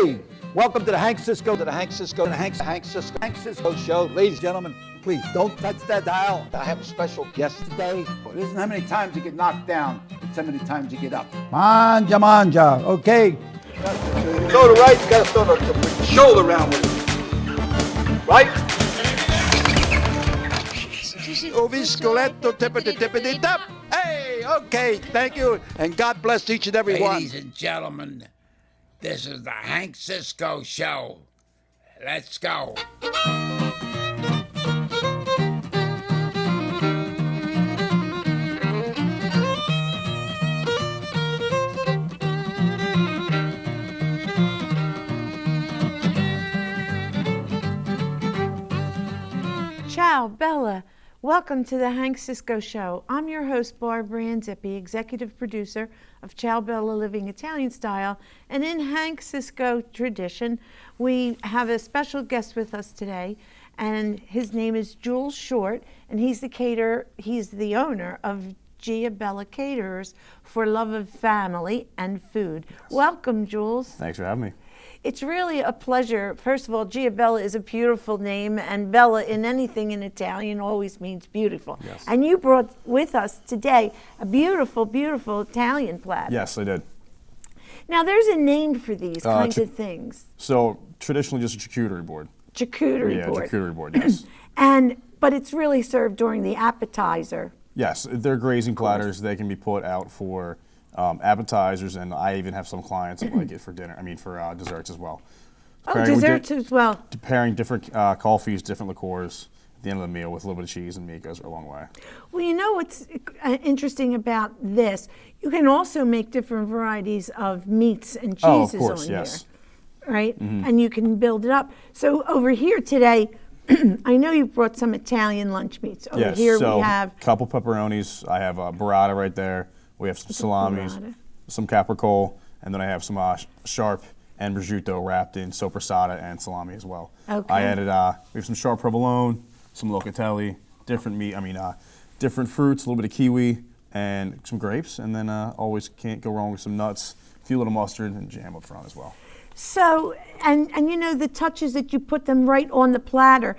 Hey, welcome to the Hank Cisco show. Ladies and gentlemen, please don't touch that dial. I have a special guest today. Well, it isn't how many times you get knocked down, it's how many times you get up. Manja, okay. Go to right, you gotta throw the shoulder around with it. Right? Hey, okay, thank you, and God bless each and every one. Ladies and gentlemen, this is the Hank Cisco Show. Let's go. Ciao, Bella. Welcome to the Hank Cisco Show. I'm your host, Barbara Ann Zippi, executive producer of Geobella Living Italian Style. And in Hank Cisco tradition, we have a special guest with us today, and his name is Jules Shortt, and he's the owner of Geobella Caterers for love of family and food. Welcome, Jules. Thanks for having me. It's really a pleasure. First of all, Geobella is a beautiful name, and Bella in anything in Italian always means beautiful. Yes. And you brought with us today a beautiful, beautiful Italian platter. Yes, I did. Now, there's a name for these kinds of things. So, traditionally just a charcuterie board. Charcuterie board. Yeah, charcuterie board, yes. But it's really served during the appetizer. Yes, they're grazing platters. They can be put out for appetizers, and I even have some clients that like it for dinner. For desserts as well. Desserts as well. Pairing different coffees, different liqueurs at the end of the meal with a little bit of cheese and meat goes a long way. Well, you know what's interesting about this? You can also make different varieties of meats and cheeses on here, right? Mm-hmm. And you can build it up. So over here today, I know you brought some Italian lunch meats. Over here we have a couple pepperonis. I have burrata right there. We have some salamis, some capricole, and then I have some sharp and prosciutto wrapped in soppressata and salami as well. Okay. I added we have some sharp provolone, some locatelli, different meat. Different fruits, a little bit of kiwi, and some grapes, and then always can't go wrong with some nuts, a few little mustard, and jam up front as well. So, and you know the touches that you put them right on the platter.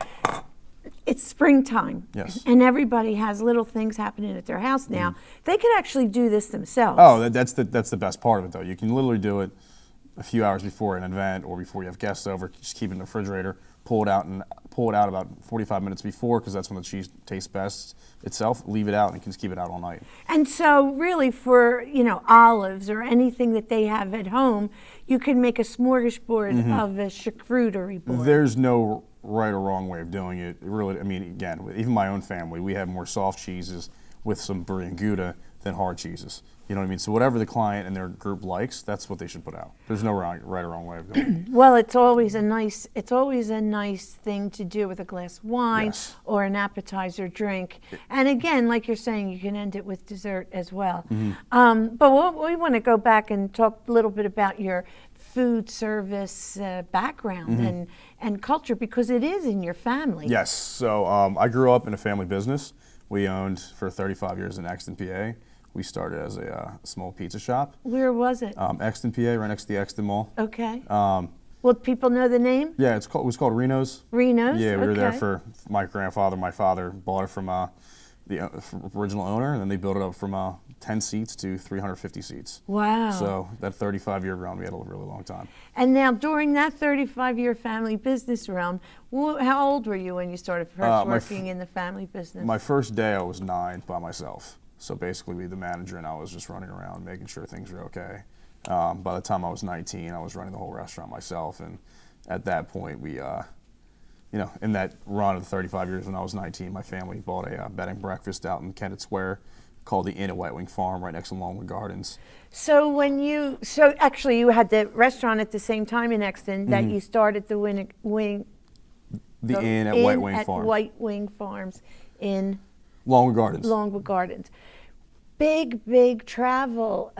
It's springtime, yes, and everybody has little things happening at their house now. Mm. They could actually do this themselves. Oh, that's the best part of it, though. You can literally do it a few hours before an event or before you have guests over. Just keep it in the refrigerator, pull it out about 45 minutes before, because that's when the cheese tastes best itself. Leave it out, and you can just keep it out all night. And so, really, for olives or anything that they have at home, you can make a smorgasbord of a charcuterie board. There's no right or wrong way of doing it. Really, again, even my own family, we have more soft cheeses with some brie and Gouda than hard cheeses. You know what I mean? So whatever the client and their group likes, that's what they should put out. There's no right or wrong way of doing it. Well, it's always a nice thing to do with a glass of wine, yes, or an appetizer drink. And again, like you're saying, you can end it with dessert as well. Mm-hmm. But we want to go back and talk a little bit about your food service background and culture, because it is in your family. Yes. So I grew up in a family business. We owned for 35 years in Exton, PA. We started as a small pizza shop. Where was it? Exton, PA, right next to the Exton Mall. Okay. Will people know the name? Yeah, it was called Reno's. Reno's? Yeah, we were there for my grandfather. My father bought it from the original owner, and then they built it up from 10 seats to 350 seats. Wow. So that 35-year run, we had a really long time. And now, during that 35-year family business run, how old were you when you started first working in the family business? My first day, I was 9 by myself. So basically, we the manager, and I was just running around making sure things were okay. By the time I was 19, I was running the whole restaurant myself, and at that point, we in that run of 35 years when I was 19, my family bought a bed and breakfast out in Kennett Square called the Inn at White Wing Farm, right next to Longwood Gardens. So actually you had the restaurant at the same time in Exton that you started the Inn at White Wing Farm. White Wing Farms in Longwood Gardens. Longwood Gardens. Big travel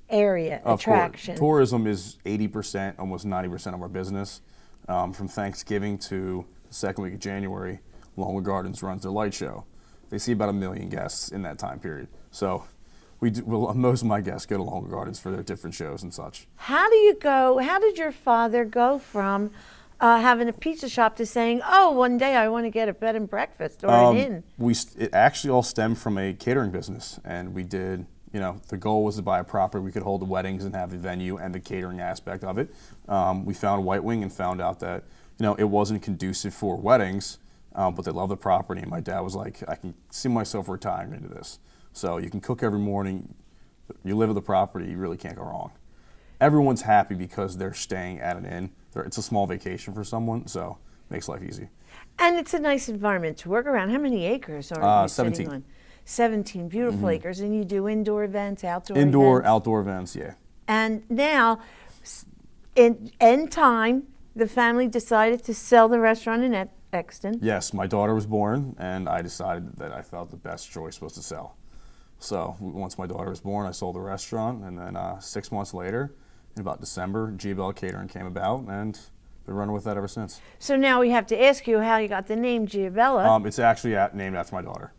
area attraction. Tourism is 80%, almost 90% of our business. From Thanksgiving to the second week of January, Longwood Gardens runs their light show. They see about 1 million guests in that time period. So we do, well, most of my guests go to Longer Gardens for their different shows and such. How did your father go from having a pizza shop to saying, oh, one day I want to get a bed and breakfast or an inn? It actually all stemmed from a catering business, and we did, the goal was to buy a property we could hold the weddings and have the venue and the catering aspect of it. We found White Wing and found out that, it wasn't conducive for weddings, but they loved the property, and my dad was like, I can see myself retiring into this. So you can cook every morning, you live at the property, you really can't go wrong. Everyone's happy because they're staying at an inn. It's a small vacation for someone, so it makes life easy. And it's a nice environment to work around. How many acres are you 17. sitting on? 17 beautiful acres. And you do indoor events, outdoor events? Outdoor events, yeah. And now, in time, the family decided to sell the restaurant in Exton. Yes, my daughter was born, and I decided that I felt the best choice was to sell. So once my daughter was born, I sold the restaurant, and then 6 months later, in about December, Geobella Catering came about, and been running with that ever since. So now we have to ask you how you got the name Geobella. It's actually named after my daughter.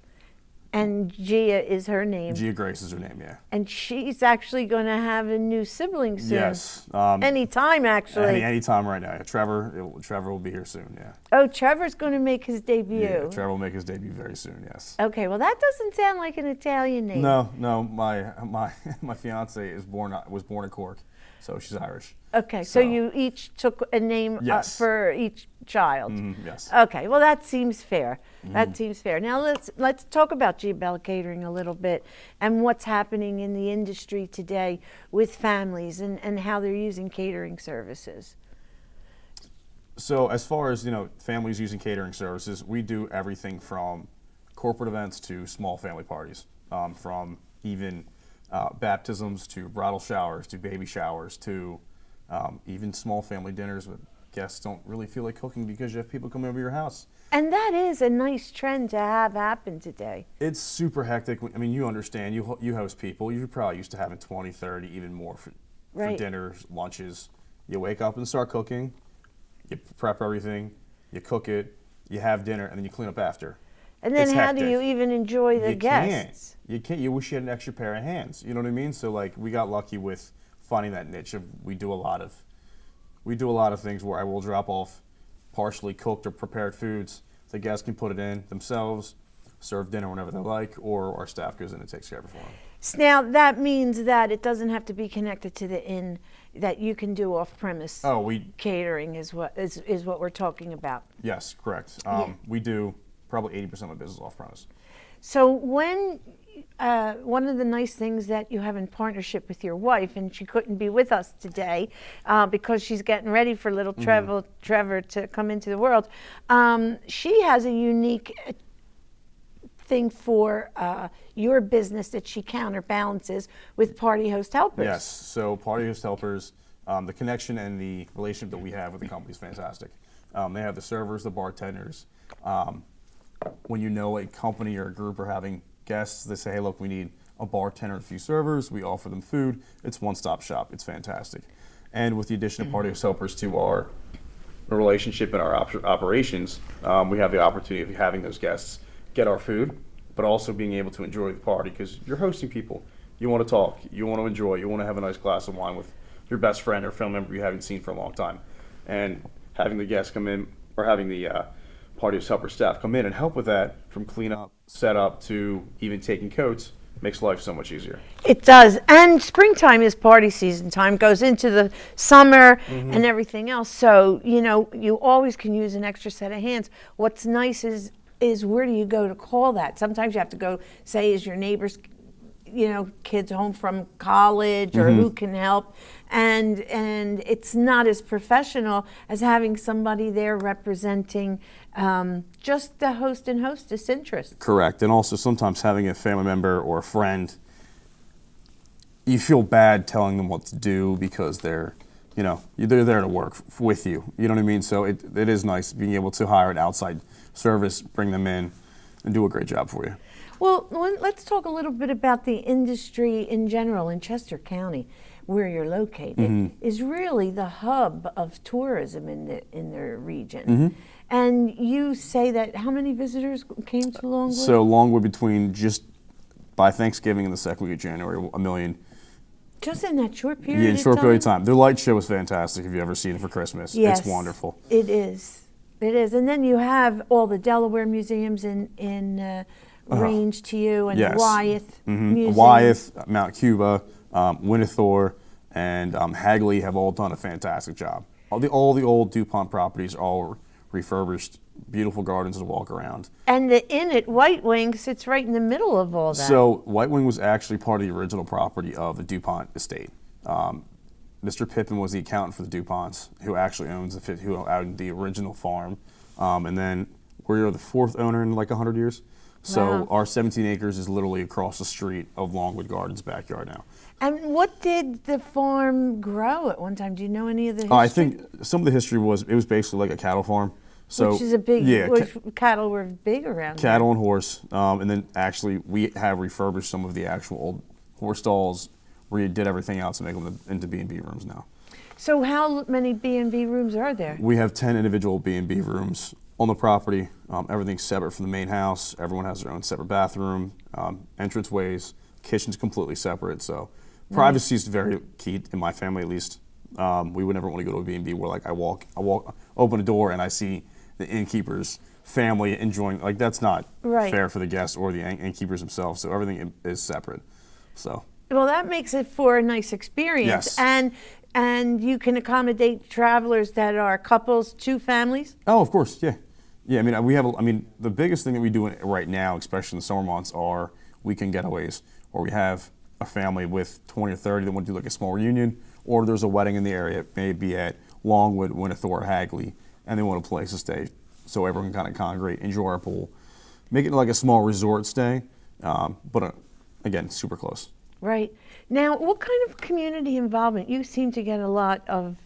And Gia is her name. Gia Grace is her name, yeah. And she's actually going to have a new sibling soon. Yes. Anytime, actually. Anytime right now. Yeah. Trevor will be here soon, yeah. Oh, Trevor's going to make his debut. Yeah, Trevor will make his debut very soon, yes. Okay, well, that doesn't sound like an Italian name. No, my fiance was born in Cork, so she's Irish. Okay, so you each took a name for each child. Yes. Okay, well, that seems fair. That seems fair. Now let's talk about Geobella Catering a little bit and what's happening in the industry today with families and how they're using catering services. So as far as families using catering services, we do everything from corporate events to small family parties, from even baptisms to bridal showers to baby showers to even small family dinners where guests don't really feel like cooking because you have people coming over your house. And that is a nice trend to have happen today. It's super hectic. I mean, you understand, you host people, you're probably used to having 20, 30, even more for dinners, lunches. You wake up and start cooking, you prep everything, you cook it, you have dinner, and then you clean up after. And then how do you even enjoy the guests? You can't. You wish you had an extra pair of hands. You know what I mean? So like we got lucky with finding that niche of we do a lot of things where I will drop off partially cooked or prepared foods. The guests can put it in themselves, serve dinner whenever they like, or our staff goes in and takes care of it for them. So now that means that it doesn't have to be connected to the inn, that you can do off-premise catering is what we're talking about. Yes, correct. We do probably 80% of my business off-premise. So when one of the nice things that you have in partnership with your wife, and she couldn't be with us today because she's getting ready for little Trevor to come into the world, she has a unique thing for your business that she counterbalances with Party Host Helpers. Yes, so Party Host Helpers, the connection and the relationship that we have with the company is fantastic. They have the servers, the bartenders. When a company or a group are having guests, they say, hey, look, we need a bartender and a few servers. We offer them food. It's one-stop shop. It's fantastic. And with the addition of Party Host Helpers to our relationship and our operations, we have the opportunity of having those guests get our food, but also being able to enjoy the party because you're hosting people. You want to talk. You want to enjoy. You want to have a nice glass of wine with your best friend or family member you haven't seen for a long time. And having the guests come in or having the Party Host Helper staff come in and help with that, from cleanup, setup to even taking coats, makes life so much easier. It does. And springtime is party season time, goes into the summer and everything else. So, you always can use an extra set of hands. What's nice is where do you go to call that? Sometimes you have to go, say, is your neighbor's kids home from college or who can help, and it's not as professional as having somebody there representing just the host and hostess interest. Correct. And also sometimes having a family member or a friend, you feel bad telling them what to do because they're there to work with you. You know what I mean? So it is nice being able to hire an outside service, bring them in, and do a great job for you. Well, let's talk a little bit about the industry in general in Chester County, where you're located, is really the hub of tourism in the region. And you say that how many visitors came to Longwood? So Longwood, between just by Thanksgiving in the second week of January, 1 million. Just in that short period Yeah, in a short of period of time. Their light show is fantastic. If you ever seen it for Christmas, Yes, it's wonderful. It is. It is. And then you have all the Delaware museums in range to you, and Yes. Wyeth Museum. Wyeth, Mount Cuba, Winterthur, and Hagley have all done a fantastic job. All the old DuPont properties are all refurbished, beautiful gardens to walk around. And the inn at White Wing sits right in the middle of all that. So White Wing was actually part of the original property of the DuPont estate. Mr. Pippin was the accountant for the DuPonts, who actually owns who owned the original farm. And then we're the fourth owner in like 100 years. So Wow. our 17 acres is literally across the street of Longwood Gardens' backyard now. And what did the farm grow at one time? Do you know any of the history? I think some of the history was it was basically like a cattle farm. So Which is a big, yeah, cattle were big around cattle and horse, and then actually we have refurbished some of the actual old horse stalls. We did everything else to make them into B&B rooms now. So how many B&B rooms are there? We have 10 individual B&B rooms on the property. Everything's separate from the main house. Everyone has their own separate bathroom, entrance ways, kitchen's completely separate. So privacy is very key in my family, at least. We would never want to go to a B&B where like I open a door and I see the innkeeper's family enjoying, like that's not fair for the guests or the innkeepers themselves. So everything is separate. So. Well, that makes it for a nice experience. Yes. And you can accommodate travelers that are couples, 2 families? Oh, of course, yeah. Yeah, I mean, the biggest thing that we do right now, especially in the summer months, are weekend getaways, where we have a family with 20 or 30 that want to do like a small reunion, or there's a wedding in the area, it may be at Longwood, Winterthur, or Hagley, and they want a place to stay so everyone can kind of congregate, enjoy our pool. Make it like a small resort stay, but again, super close. Right. Now, what kind of community involvement? You seem to get a lot of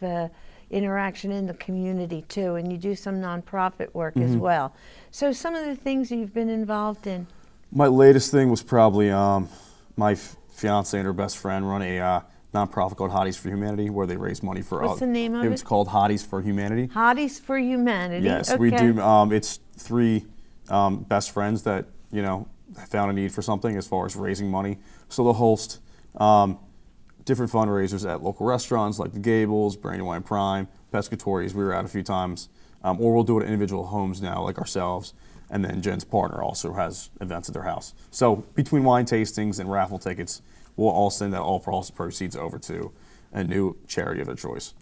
interaction in the community too, and you do some nonprofit work as well. So some of the things you've been involved in? My latest thing was probably my fiance and her best friend run a nonprofit called Hotties for Humanity, where they raise money for. What's the name of it? It's called Hotties for Humanity. Hotties for Humanity. Yes, okay. we do. It's 3 best friends that found a need for something as far as raising money. So they'll host different fundraisers at local restaurants like the Gables, Brandywine Prime, Pescatories. We were out a few times, or we'll do it at individual homes now, like ourselves. And then Jen's partner also has events at their house. So between wine tastings and raffle tickets, we'll all send that all proceeds over to a new charity of their choice.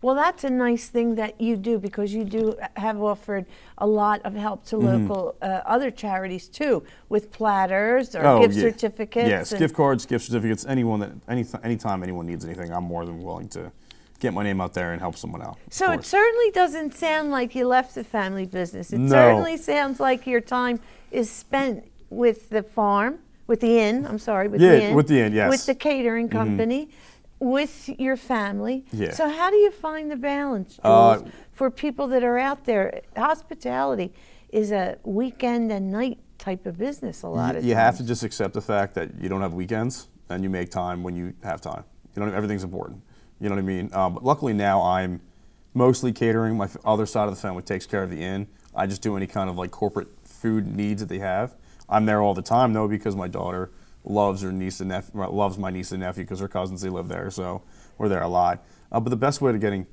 Well, that's a nice thing that you do, because you do have offered a lot of help to local other charities too, with platters or gift certificates. Yes, gift cards, gift certificates. Anytime anyone needs anything, I'm more than willing to get my name out there and help someone out. So it certainly doesn't sound like you left the family business. It No. certainly sounds like your time is spent with the farm, with the inn. With the inn, yes. With the catering company. With your family. Yeah. So how do you find the balance, Jules, for people that are out there? Hospitality is a weekend and night type of business a lot of times. You have to just accept the fact that you don't have weekends and you make time when you have time. Everything's important. You know what I mean? But luckily now I'm mostly catering. My other side of the family takes care of the inn. I just do any kind of like corporate food needs that they have. I'm there all the time though, because my daughter loves my niece and nephew because her cousins, they live there, so we're there a lot. But the best way to getting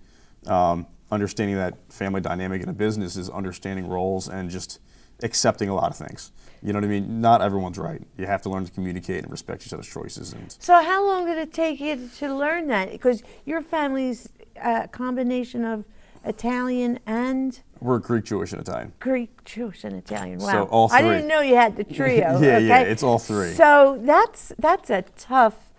understanding that family dynamic in a business is understanding roles and just accepting a lot of things. You know what I mean? Not everyone's right. You have to learn to communicate and respect each other's choices. So how long did it take you to learn that? Because your family's a combination of Italian and... We're Greek, Jewish, and Italian. Greek, Jewish, and Italian. Wow. So all 3. I didn't know you had the trio. Yeah, okay? yeah, it's all 3. So that's a tough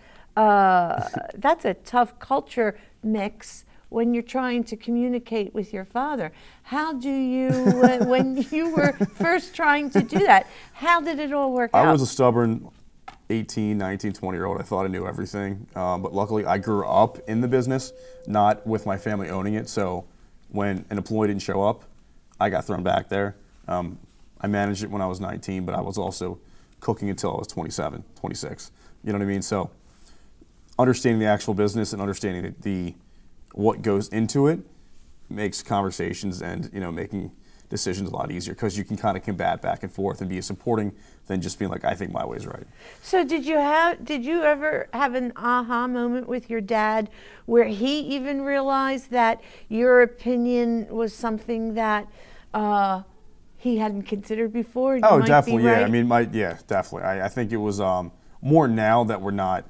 culture mix when you're trying to communicate with your father. How do you, when you were first trying to do that, how did it all work out? I was a stubborn 18, 19, 20-year-old. I thought I knew everything. But luckily, I grew up in the business, not with my family owning it. So when an employee didn't show up, I got thrown back there. I managed it when I was 19, but I was also cooking until I was 27, 26. You know what I mean? So understanding the actual business and understanding what goes into it makes conversations and making decisions a lot easier because you can kind of combat back and forth and be supporting than just being like, I think my way's right. So did you ever have an aha moment with your dad where he even realized that your opinion was something that he hadn't considered before? Oh, definitely, yeah. I mean, definitely. I think it was more now that we're not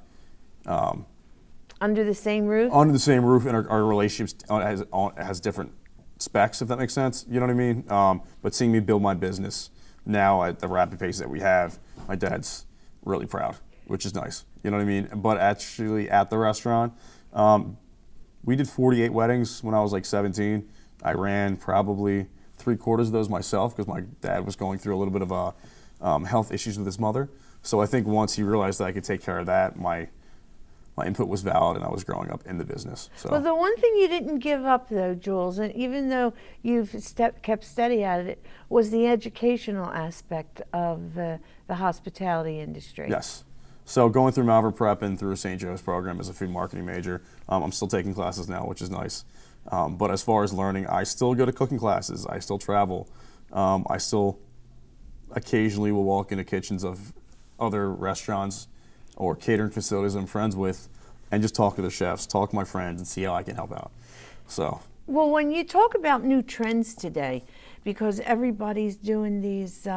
under the same roof. Under the same roof, and our relationships has different specs, if that makes sense. You know what I mean? But seeing me build my business now at the rapid pace that we have, my dad's really proud, which is nice. You know what I mean? But actually, at the restaurant, we did 48 weddings when I was like 17. I ran probably 3/4 of those myself because my dad was going through a little bit of health issues with his mother. So I think once he realized that I could take care of that, my input was valid, and I was growing up in the business. So. Well, the one thing you didn't give up, though, Jules, and even though you've kept steady at it, was the educational aspect of the hospitality industry. Yes. So going through Malvern Prep and through St. Joe's program as a food marketing major, I'm still taking classes now, which is nice. But as far as learning, I still go to cooking classes. I still travel. I still occasionally will walk into kitchens of other restaurants or catering facilities I'm friends with and just talk to the chefs, talk to my friends, and see how I can help out. So. Well, when you talk about new trends today, because everybody's doing these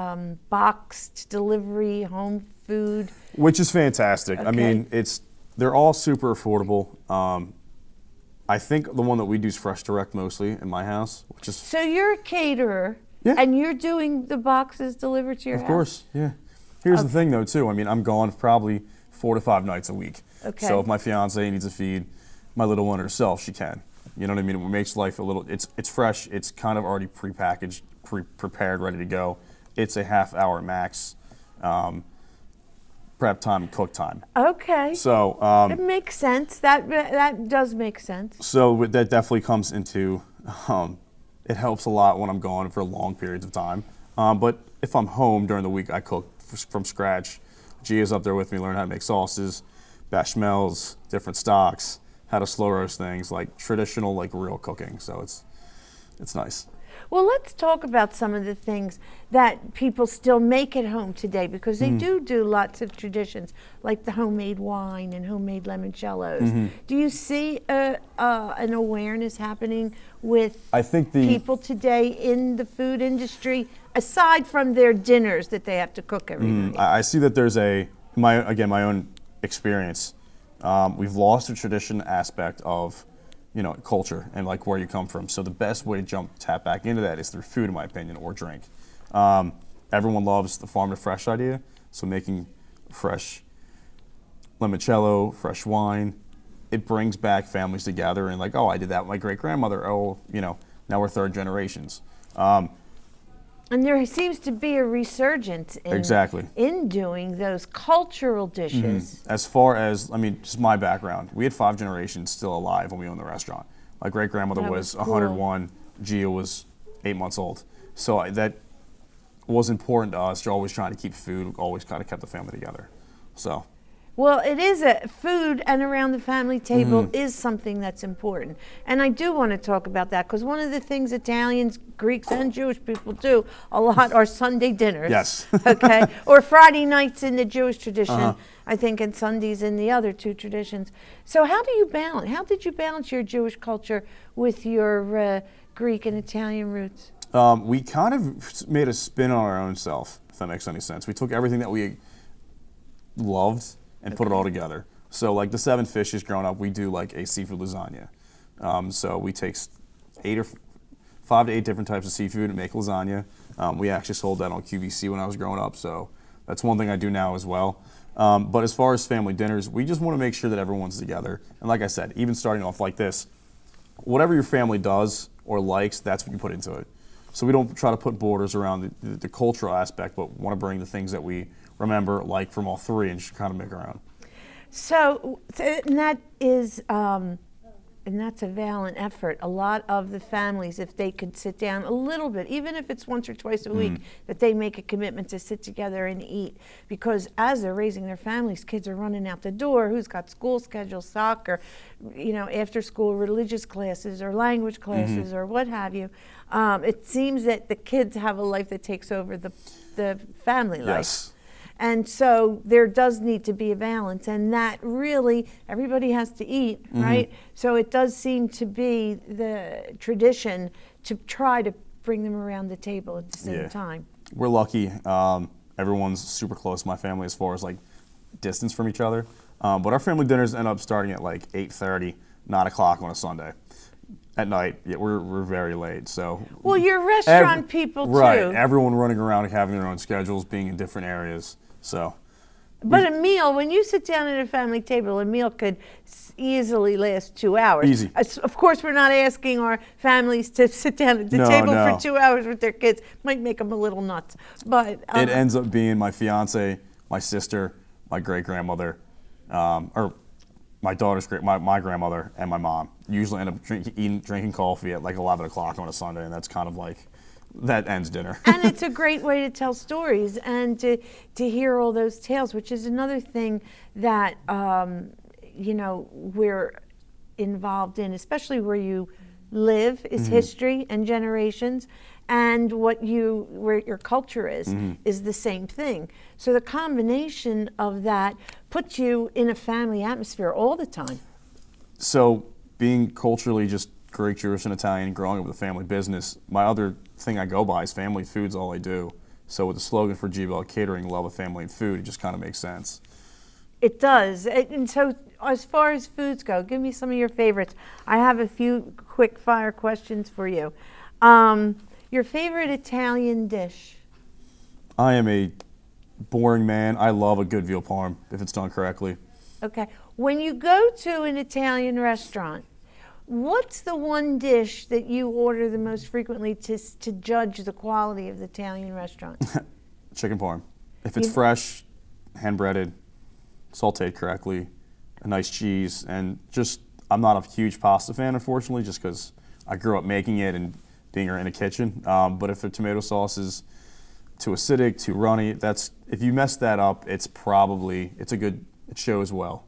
boxed delivery, home food. Which is fantastic. Okay. I mean, they're all super affordable. I think the one that we do is Fresh Direct mostly in my house, which is. So you're a caterer, yeah. And you're doing the boxes delivered to your house? Of course, yeah. Here's the thing, though, too. I mean, I'm gone probably 4 to 5 nights a week. Okay. So if my fiance needs to feed my little one herself, she can. You know what I mean? It makes life a little. It's fresh. It's kind of already prepackaged, prepared, ready to go. It's a half-hour max. Prep time, cook time. Okay. So it makes sense. That does make sense. So that definitely comes into. It helps a lot when I'm gone for long periods of time. But if I'm home during the week, I cook from scratch. Gia's up there with me, learn how to make sauces, bechamels, different stocks, how to slow roast things, like traditional, like real cooking. So it's nice. Well, let's talk about some of the things that people still make at home today, because they do lots of traditions, like the homemade wine and homemade limoncellos. Do you see an awareness happening with people today in the food industry, aside from their dinners that they have to cook every night? I see that there's my own experience. We've lost the tradition aspect of culture and like where you come from. So the best way to tap back into that is through food, in my opinion, or drink. Everyone loves the farm to fresh idea. So making fresh limoncello, fresh wine, it brings back families together and like, oh, I did that with my great grandmother. Oh, now we're third generations. And there seems to be a resurgence in doing those cultural dishes. As far as, just my background, we had 5 generations still alive when we owned the restaurant. My great-grandmother was 101, Gia was 8 months old. So that was important to us. You're always trying to keep food, always kind of kept the family together. So. Well, it is food and around the family table is something that's important. And I do want to talk about that, because one of the things Italians, Greeks, and Jewish people do a lot are Sunday dinners. Yes. Okay? Or Friday nights in the Jewish tradition, I think, and Sundays in the other 2 traditions. So how did you balance your Jewish culture with your Greek and Italian roots? We kind of made a spin on our own self, if that makes any sense. We took everything that we loved and put it all together. So like the 7 fishes growing up, we do like a seafood lasagna. So we take 5 to 8 different types of seafood and make lasagna. We actually sold that on QVC when I was growing up, so that's one thing I do now as well. But as far as family dinners, we just want to make sure that everyone's together. And like I said, even starting off like this, whatever your family does or likes, that's what you put into it. So we don't try to put borders around the cultural aspect, but want to bring the things that we remember, like from all 3, and just kind of make our own. So and that is and that's a valiant effort. A lot of the families, if they could sit down a little bit, even if it's once or twice a week, that they make a commitment to sit together and eat. Because as they're raising their families, kids are running out the door. Who's got school schedules, soccer, after school religious classes or language classes or what have you. It seems that the kids have a life that takes over the family life. Yes. And so there does need to be a balance, and that really, everybody has to eat, right? So it does seem to be the tradition to try to bring them around the table at the same time. We're lucky. Everyone's super close to my family as far as like distance from each other. But our family dinners end up starting at like 8:30, 9 o'clock on a Sunday. At night, we're very late. So well, you're restaurant people too. Right, everyone running around having their own schedules, being in different areas. So, but a meal, when you sit down at a family table, a meal could easily last 2 hours. Easy. Of course, we're not asking our families to sit down at the table for 2 hours with their kids. Might make them a little nuts, but it ends up being my fiance, my sister, my great grandmother, or my daughter's my grandmother and my mom. Usually end up drinking coffee at like 11 o'clock on a Sunday, and that's kind of like. That ends dinner. And it's a great way to tell stories and to hear all those tales, which is another thing that we're involved in, especially where you live, is history and generations, and where your culture is the same thing. So the combination of that puts you in a family atmosphere all the time. So being culturally just Greek, Jewish, and Italian, growing up with a family business, my other thing I go by is family food's all I do. So with the slogan for Geobella Catering, love of family and food, it just kind of makes sense. It does. And so as far as foods go, give me some of your favorites. I have a few quick fire questions for you. Your favorite Italian dish? I am a boring man. I love a good veal parm if it's done correctly. Okay. When you go to an Italian restaurant, what's the one dish that you order the most frequently to judge the quality of the Italian restaurant? Chicken parm. If it's fresh, hand-breaded, sautéed correctly, a nice cheese, and just, I'm not a huge pasta fan, unfortunately, just because I grew up making it and being in a kitchen. But if the tomato sauce is too acidic, too runny, if you mess that up, it shows well.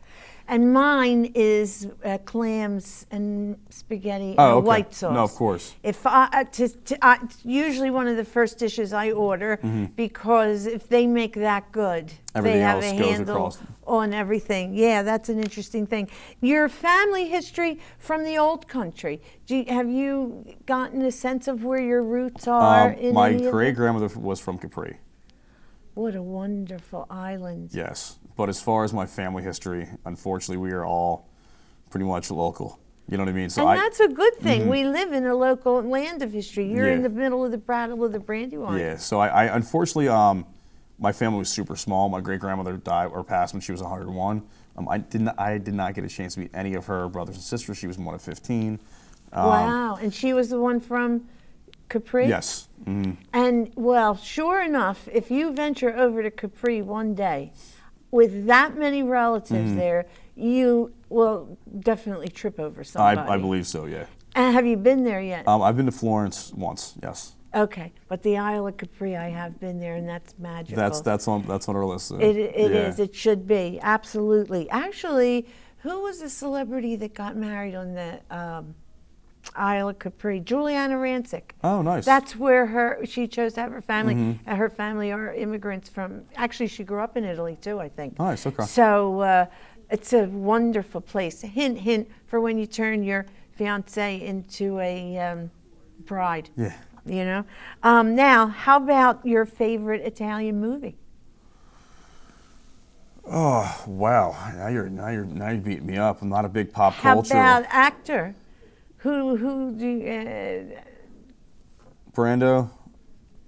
And mine is clams and spaghetti and okay. white sauce. No, of course. It's usually one of the first dishes I order because if they make that good, everything they have else a goes handle across. on everything. Yeah, that's an interesting thing. Your family history from the old country. Have you gotten a sense of where your roots are? My great-grandmother was from Capri. What a wonderful island. Yes. But as far as my family history, unfortunately, we are all pretty much local. You know what I mean? So that's a good thing. We live in a local land of history. You're in the middle of the Battle of the Brandywine. Yeah. So I unfortunately, my family was super small. My great grandmother died or passed when she was 101. I did not get a chance to meet any of her brothers and sisters. She was one of 15. Wow. And she was the one from Capri? Yes. And well, sure enough, if you venture over to Capri one day, with that many relatives there, you will definitely trip over somebody. I believe so, yeah. And have you been there yet? I've been to Florence once, yes. Okay, but the Isle of Capri, I have been there, and that's magical. That's on our list. It is. It should be, absolutely. Actually, who was the celebrity that got married on the Isle of Capri? Juliana Rancic. Oh, nice. That's where she chose to have her family. And her family are immigrants from, actually she grew up in Italy too, I think. Nice, okay. So it's a wonderful place. Hint, hint, for when you turn your fiance into a bride. Yeah. You know? Now, how about your favorite Italian movie? Oh, wow. Now you're beating me up. I'm not a big pop culture. How about actor? Who do you, Brando.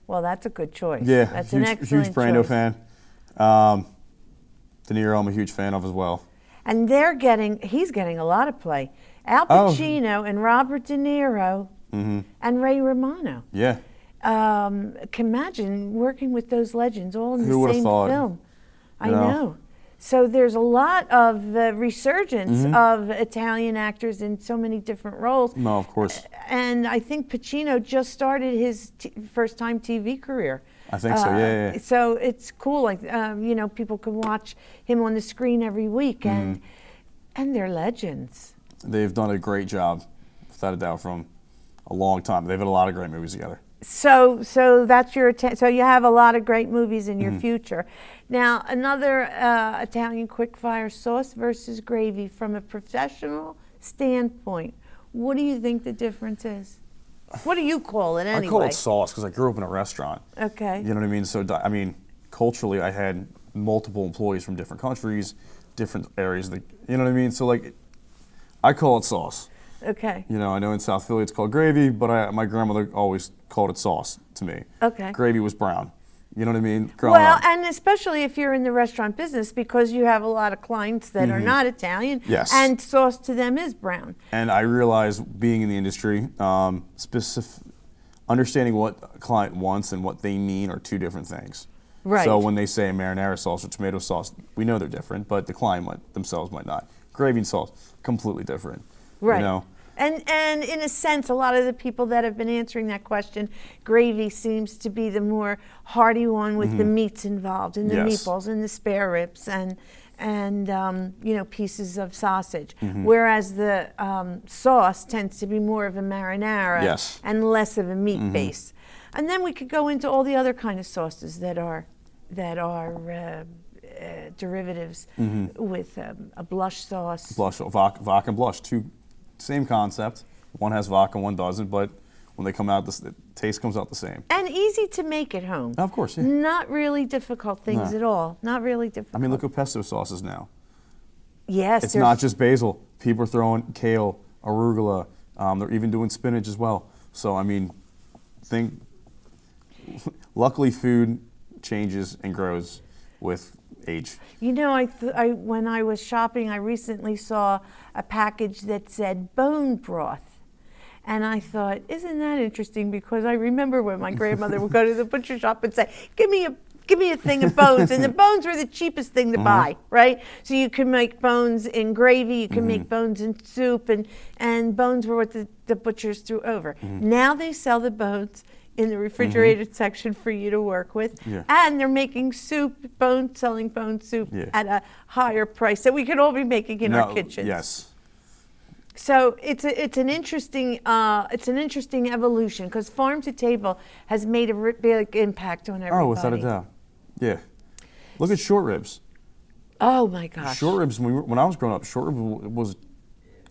Well, that's a good choice. Yeah, that's an excellent huge Brando choice. fan. De Niro, I'm a huge fan of as well. And he's getting a lot of play. Al Pacino and Robert De Niro and Ray Romano. Yeah. Can imagine working with those legends all in Who the same thought? film. I No. know. So there's a lot of resurgence of Italian actors in so many different roles. No, of course. And I think Pacino just started his first-time TV career. I think so, yeah. So it's cool, like, people can watch him on the screen every week, and they're legends. They've done a great job, without a doubt, from a long time. They've had a lot of great movies together. So that's so you have a lot of great movies in your future. Now, another Italian quickfire, sauce versus gravy. From a professional standpoint, what do you think the difference is? What do you call it anyway? I call it sauce because I grew up in a restaurant. Okay. You know what I mean? So, culturally, I had multiple employees from different countries, different areas. You know what I mean? So, like, I call it sauce. Okay. You know, I know in South Philly it's called gravy, but my grandmother always called it sauce to me. Okay. Gravy was brown. You know what I mean? And especially if you're in the restaurant business, because you have a lot of clients that are not Italian. Yes. And sauce to them is brown. And I realize, being in the industry, understanding what a client wants and what they mean are two different things. Right. So when they say a marinara sauce or tomato sauce, we know they're different, but the client themselves might not. Gravy and sauce, completely different. Right. You know? And in a sense, a lot of the people that have been answering that question, gravy seems to be the more hearty one with the meats involved, and the meatballs and the spare ribs and pieces of sausage. Whereas the sauce tends to be more of a marinara and less of a meat base. And then we could go into all the other kind of sauces that are derivatives with a blush sauce. Vodka and blush, same concept. One has vodka, one doesn't, but when they come out, the taste comes out the same. And easy to make at home. Of course, yeah. Not really difficult things at all. Not really difficult. I mean, look at pesto sauces now. Yes. It's not just basil. People are throwing kale, arugula. They're even doing spinach as well. So, I mean, luckily food changes and grows with age. You know, when I was shopping, I recently saw a package that said bone broth. And I thought, isn't that interesting? Because I remember when my grandmother would go to the butcher shop and say, give me a thing of bones. And the bones were the cheapest thing to buy, right? So you can make bones in gravy, you can make bones in soup, and bones were what the butchers threw over. Now they sell the bones in the refrigerated section for you to work with. Yeah. And they're making selling bone soup at a higher price that we could all be making in our kitchens. Yes. So it's an interesting evolution, because farm to table has made a big impact on everybody. Oh, without a doubt. Yeah. Look at short ribs. Oh my gosh. Short ribs, when I was growing up, short rib was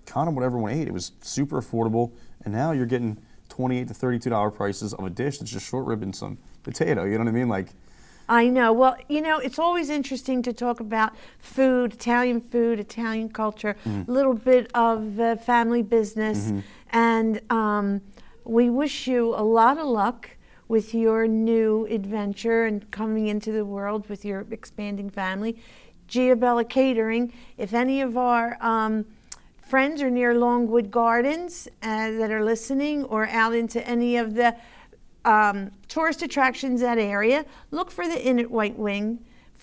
kind of what everyone ate. It was super affordable, and now you're getting $28 to $32 prices of a dish that's just short rib and some potato. You know what I mean? Like, I know. Well, it's always interesting to talk about food, Italian culture, a little bit of family business. And we wish you a lot of luck with your new adventure and coming into the world with your expanding family. Geobella Catering, if any of our friends are near Longwood Gardens that are listening, or out into any of the tourist attractions that area, look for the Inn at White Wing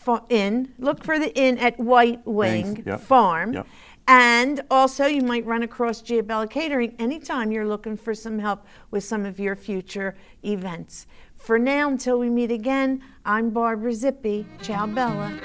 Look for the Inn at White Wing Farm. Yep. And also you might run across Geobella Catering anytime you're looking for some help with some of your future events. For now, until we meet again, I'm Barbara Zippi. Ciao Bella.